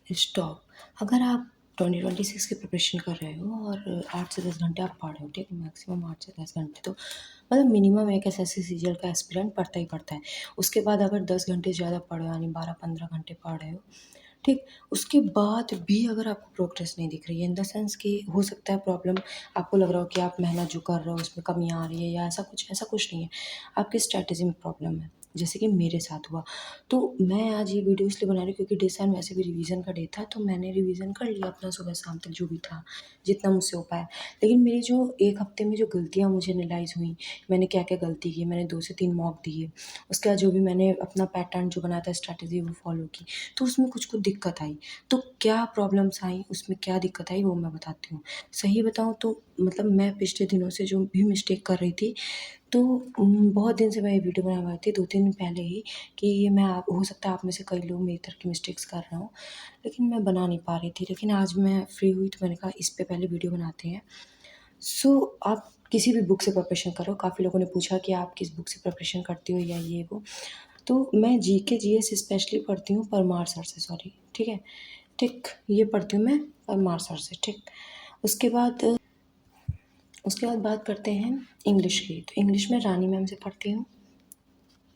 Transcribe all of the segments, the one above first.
Stop. अगर आप 2026 की प्रिपरेशन कर रहे हो और 8 से 10 घंटे आप पढ़ रहे हो, ठीक है? मैक्सिमम 8 से 10 घंटे तो मतलब मिनिमम एक एसएससी सीजीएल का एस्पिरेंट पढ़ता ही पढ़ता है। उसके बाद अगर 10 घंटे से ज़्यादा पढ़ रहे हो यानी 12-15 घंटे पढ़ रहे हो, ठीक? उसके बाद भी अगर आपको प्रोग्रेस नहीं दिख रही है इन द सेंस कि हो सकता है प्रॉब्लम आपको लग रहा हो कि आप मेहनत जो कर रहे हो उसमें कमियाँ आ रही है या ऐसा कुछ नहीं है। आपकी स्ट्रैटेजी में प्रॉब्लम है, जैसे कि मेरे साथ हुआ। तो मैं आज ये वीडियो इसलिए बना रही हूँ क्योंकि डे 7 वैसे भी रिवीजन का डे था, तो मैंने रिवीजन कर लिया अपना सुबह शाम तक जो भी था, जितना मुझसे हो पाया। लेकिन मेरी जो 1 हफ्ते में जो गलतियाँ मुझे रियलाइज़ हुई, मैंने क्या-क्या गलती की, मैंने 2 से 3 मॉक दिए, उसके बाद जो भी मैंने अपना पैटर्न जो बनाया था स्ट्रैटेजी वो फ़ॉलो की, तो उसमें कुछ-कुछ दिक्कत आई। तो क्या प्रॉब्लम्स आई, उसमें क्या दिक्कत आई वो मैं बताती हूँ। सही बताऊँ तो मतलब मैं पिछले दिनों से जो भी मिस्टेक कर रही थी, तो बहुत दिन से मैं ये वीडियो बनाने वाली थी 2-3 दिन पहले ही कि ये मैं आप हो सकता है आप में से कई लोग मेरी तरह की मिस्टेक्स कर रहे हों, लेकिन मैं बना नहीं पा रही थी। लेकिन आज मैं फ्री हुई तो मैंने कहा इस पे पहले वीडियो बनाते हैं। सो आप किसी भी बुक से प्रिपरेशन करो, काफ़ी लोगों ने पूछा कि आप किस बुक से प्रिपरेशन करती हो या ये वो। तो मैं जीके, जीएस स्पेशली पढ़ती हूँ परमार सर से, सॉरी, ठीक है? ठीक, ये पढ़ती हूँ मैं परमार सर से, ठीक। उसके बाद उसके बाद बात करते हैं इंग्लिश की। तो इंग्लिश में रानी मैम से पढ़ती हूँ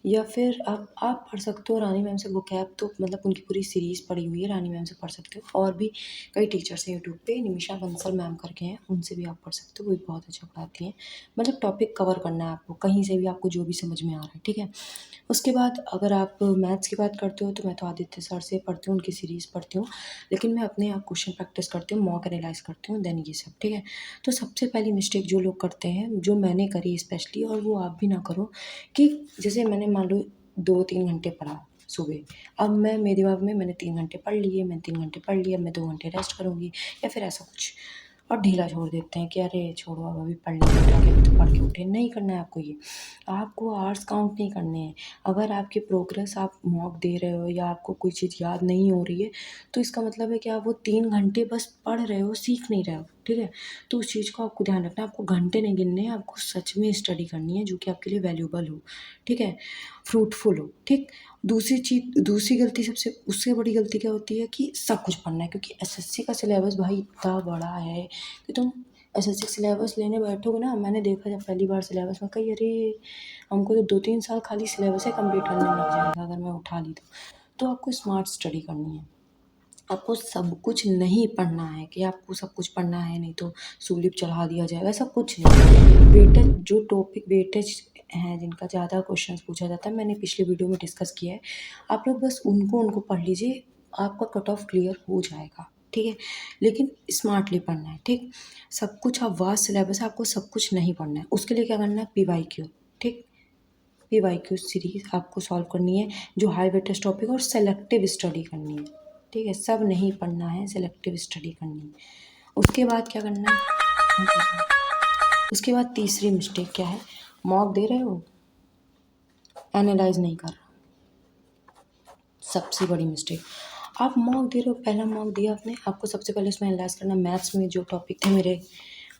या फिर आप पढ़ सकते हो रानी मैम से वोकैब, तो मतलब उनकी पूरी सीरीज़ पड़ी हुई है, रानी मैम से पढ़ सकते हो। और भी कई टीचर्स हैं यूट्यूब पे, निमिषा बंसल मैम करके हैं, उनसे भी आप पढ़ सकते हो, वो भी बहुत अच्छा पढ़ाती हैं। मतलब टॉपिक कवर करना है आपको, कहीं से भी आपको जो भी समझ में आ रहा है, ठीक है? उसके बाद अगर आप मैथ्स की बात करते हो तो मैं तो आदित्य सर से पढ़ती हूँ, उनकी सीरीज़ पढ़ती हूँ, लेकिन मैं अपने आप क्वेश्चन प्रैक्टिस करती हूँ, मॉक एनालाइज़ करती हूँ, देन ये सब, ठीक है? तो सबसे पहली मिस्टेक जो लोग करते हैं, जो मैंने करी स्पेशली और वो आप भी ना करो, कि जैसे मैंने मान लो 2-3 घंटे पढ़ा सुबह, अब मेरे दिमाग में मैंने 3 घंटे पढ़ लिए, मैंने 3 घंटे पढ़ लिए, अब मैं 2 घंटे रेस्ट करूँगी या फिर ऐसा कुछ। और ढीला छोड़ देते हैं कि अरे छोड़ो अब अभी पढ़ लेंगे, क्या अभी तो पढ़ के उठे। नहीं करना है आपको ये। आपको आवर्स काउंट नहीं करने हैं। अगर आपकी प्रोग्रेस आप मॉक दे रहे हो या आपको कोई चीज़ याद नहीं हो रही है, तो इसका मतलब है कि आप वो 3 घंटे बस पढ़ रहे हो, सीख नहीं रहे हो, ठीक है? तो उस चीज़ को आपको ध्यान रखना है, आपको घंटे नहीं गिनने हैं, आपको सच में स्टडी करनी है जो कि आपके लिए वैल्यूएबल हो, ठीक है? फ्रूटफुल हो, ठीक? दूसरी गलती सबसे उससे बड़ी गलती क्या होती है कि सब कुछ पढ़ना है, क्योंकि एसएससी का सिलेबस भाई इतना बड़ा है कि तुम एसएससी सिलेबस लेने बैठोगे ना, मैंने देखा जब पहली बार सिलेबस में कही अरे हमको तो 2-3 साल खाली सिलेबस ही कंप्लीट करने में लग जाएगा अगर मैं उठा ली तो। तो आपको स्मार्ट स्टडी करनी है। आपको सब कुछ नहीं पढ़ना है कि आपको सब कुछ पढ़ना है नहीं तो सूलीप चढ़ा दिया जाएगा, ऐसा कुछ नहीं। वेटेज जो टॉपिक वेटेज हैं जिनका ज़्यादा क्वेश्चंस पूछा जाता है, मैंने पिछले वीडियो में डिस्कस किया है। आप लोग बस उनको पढ़ लीजिए, आपका कट ऑफ क्लियर हो जाएगा, ठीक है? लेकिन स्मार्टली पढ़ना है, ठीक? सब कुछ आप वास्ट सिलेबस है, आपको सब कुछ नहीं पढ़ना है। उसके लिए क्या करना है, पीवाईक्यू, ठीक? पीवाईक्यू सीरीज़ आपको सॉल्व करनी है, जो हाई वेटेज टॉपिक और सेलेक्टिव स्टडी करनी है, ठीक है? सब नहीं पढ़ना है, सेलेक्टिव स्टडी करनी है। उसके बाद क्या करना है, उसके बाद तीसरी मिस्टेक क्या है, मॉक दे रहे हो, एनालाइज़ नहीं कर रहे हो, सबसे बड़ी मिस्टेक। आप मॉक दे रहे हो, पहला मॉक दिया आपने, आपको सबसे पहले उसमें एनालाइज़ करना, मैथ्स में जो टॉपिक थे मेरे,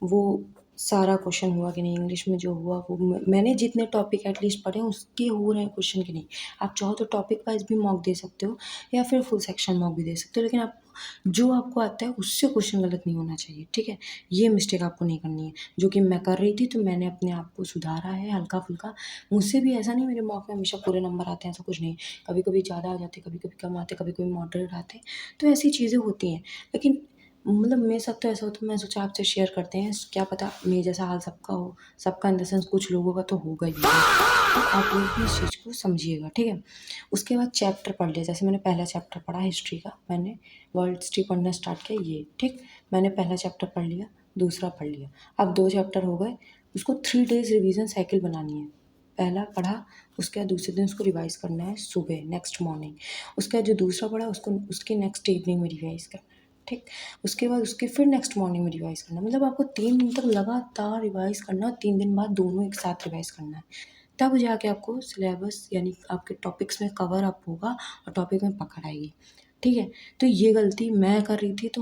वो सारा क्वेश्चन हुआ कि नहीं, इंग्लिश में जो हुआ वो मैंने जितने टॉपिक एटलीस्ट पढ़े उसके हो रहे हैं क्वेश्चन कि नहीं। आप चाहो तो टॉपिक वाइज़ भी मॉक दे सकते हो या फिर फुल सेक्शन मॉक भी दे सकते हो, लेकिन आप जो आपको आता है उससे क्वेश्चन गलत नहीं होना चाहिए, ठीक है? ये मिस्टेक आपको नहीं करनी है, जो कि मैं कर रही थी, तो मैंने अपने आप को सुधारा है हल्का-फुल्का। मुझसे भी ऐसा नहीं मेरे मॉक में हमेशा पूरे नंबर आते हैं, ऐसा कुछ नहीं। कभी-कभी ज़्यादा आ जाते, कभी-कभी कम आते, कभी-कभी मॉडरेट आते, तो ऐसी चीज़ें होती हैं। लेकिन मतलब मेरे साथ तो ऐसा होता है, मैं सोचा आपसे शेयर करते हैं, क्या पता मेरे जैसा हाल सबका हो, सबका इन द सेंस कुछ लोगों का तो होगा ही होगा। तो आप लोग भी इस चीज़ को समझिएगा, ठीक है? उसके बाद चैप्टर पढ़ लिया, जैसे मैंने पहला चैप्टर पढ़ा हिस्ट्री का, मैंने वर्ल्ड हिस्ट्री पढ़ना स्टार्ट किया ये, ठीक? मैंने पहला चैप्टर पढ़ लिया, दूसरा पढ़ लिया, अब 2 चैप्टर हो गए, उसको 3 डेज़ रिवीजन साइकिल बनानी है। पहला पढ़ा, उसके बाद दूसरे दिन उसको रिवाइज़ करना है सुबह नेक्स्ट मॉर्निंग। उसके बाद जो दूसरा पढ़ा उसको उसकी नेक्स्ट इवनिंग में रिवाइज़ करना है, ठीक? उसके बाद उसके फिर नेक्स्ट मॉर्निंग में रिवाइज़ करना है। मतलब आपको 3 दिन तक लगातार रिवाइज़ करना है, 3 दिन बाद दोनों एक साथ रिवाइज़ करना है। तब जाके आपको सिलेबस यानी आपके टॉपिक्स में कवर अप होगा और टॉपिक में पकड़ आएगी, ठीक है? तो ये गलती मैं कर रही थी, तो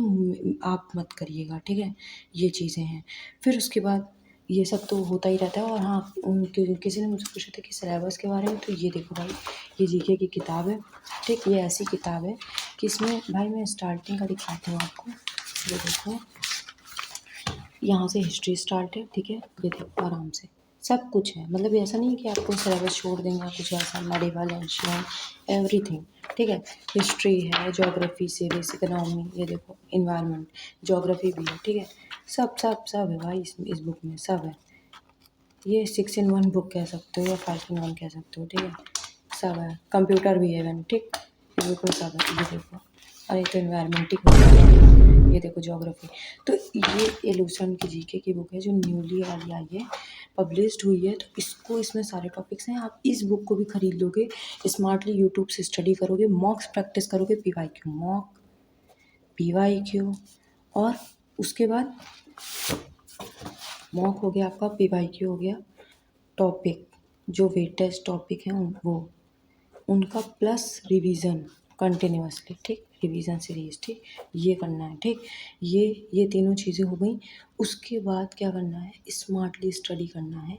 आप मत करिएगा, ठीक है? ये चीज़ें हैं। फिर उसके बाद ये सब तो होता ही रहता है। और हाँ, किसी ने मुझसे पूछा था कि सिलेबस के बारे में, तो ये देखो भाई, ये जीके की किताब है, ठीक। ये ऐसी किताब है कि इसमें भाई मैं स्टार्टिंग का दिखाती हूँ आपको। ये देखो, यहाँ से हिस्ट्री स्टार्ट है, ठीक है। ये देखो आराम से सब कुछ है, मतलब ऐसा नहीं है कि आपको सिलेबस छोड़ देंगे कुछ ऐसा। मेडिवल, एंशिएंट, एवरीथिंग, ठीक है। हिस्ट्री है, ज्योग्राफी से बेसिक इकोनॉमी, ये देखो इन्वायरमेंट, ज्योग्राफी भी है, ठीक है। सब सब सब है भाई, इस बुक में सब है। ये 6 in 1 बुक कह सकते हो या 5 in 1 कह सकते हो, ठीक है। सब है, कंप्यूटर भी है इवन, ठीक। ये बिल्कुल सब है, ये देखो। और ये तो इन्वायरमेंटिक हो गया, ये देखो ज्योग्राफी। तो ये एलुसन की जीके की बुक है जो न्यूली वाली आई है, पब्लिश्ड हुई है। तो इसको, इसमें सारे टॉपिक्स हैं। आप इस बुक को भी खरीद लोगे, स्मार्टली यूट्यूब से स्टडी करोगे, मॉक्स प्रैक्टिस करोगे, पीवाईक्यू मॉक, पीवाईक्यू, और उसके बाद मॉक हो गया आपका, पीवाईक्यू हो गया, टॉपिक जो वेटेज टॉपिक हैं वो उनका, प्लस रिवीजन कंटिन्यूअसली, ठीक। रिवीजन सीरीज, ठीक। ये करना है, ठीक। ये तीनों चीज़ें हो गई। उसके बाद क्या करना है, स्मार्टली स्टडी करना है,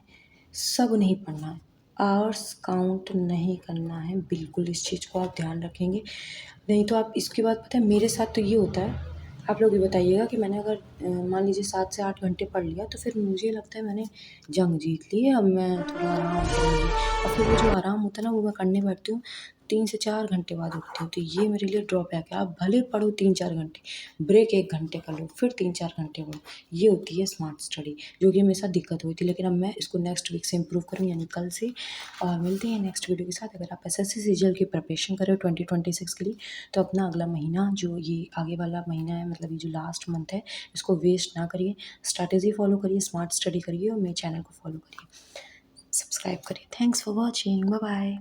सब नहीं पढ़ना है, आवर्स काउंट नहीं करना है बिल्कुल। इस चीज़ को आप ध्यान रखेंगे, नहीं तो आप, इसके बाद पता है मेरे साथ तो ये होता है। आप लोग ये बताइएगा कि मैंने अगर मान लीजिए 7 से 8 घंटे पढ़ लिया, तो फिर मुझे लगता है मैंने जंग जीत ली है, अब मैं थोड़ा आराम करूँगी। और फिर वो जो आराम होता है ना, वो मैं करने बैठती हूँ 3 से 4 घंटे बाद उठती हूँ। तो ये मेरे लिए ड्रॉबैक है। आप भले पढ़ो 3-4 घंटे, ब्रेक 1 घंटे कर लो, फिर 3-4 घंटे पढ़ो। ये होती है स्मार्ट स्टडी, जो कि मेरे साथ दिक्कत हुई थी। लेकिन अब मैं इसको नेक्स्ट वीक से इम्प्रूव करूँ, यानी कल से। और मिलते हैं नेक्स्ट वीडियो के साथ। अगर आप एसएससी सीजीएल की प्रिपरेशन कर रहे हो 2026 के लिए, तो अपना अगला महीना, जो ये आगे वाला महीना है, मतलब ये जो लास्ट मंथ है, इसको वेस्ट ना करिए। स्ट्रैटेजी फॉलो करिए, स्मार्ट स्टडी करिए, और मेरे चैनल को फॉलो करिए, सब्सक्राइब करिए। Thanks for watching, bye bye.